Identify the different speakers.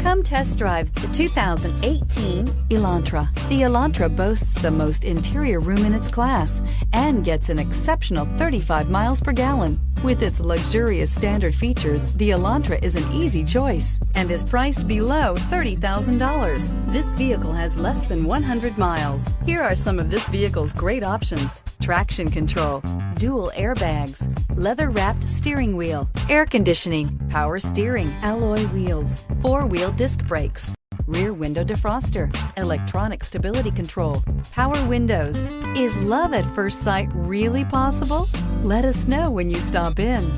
Speaker 1: Come test drive the 2018 Elantra. The Elantra boasts the most interior room in its class and gets an exceptional 35 miles per gallon. With its luxurious standard features, the Elantra is an easy choice and is priced below $30,000. This vehicle has less than 100 miles. Here are some of this vehicle's great options: traction control, dual airbags, leather-wrapped steering wheel, air conditioning, power steering, alloy wheels, four-wheel disc brakes, rear window defroster, electronic stability control, power windows. Is love at first sight really possible? Let us know when you stop in.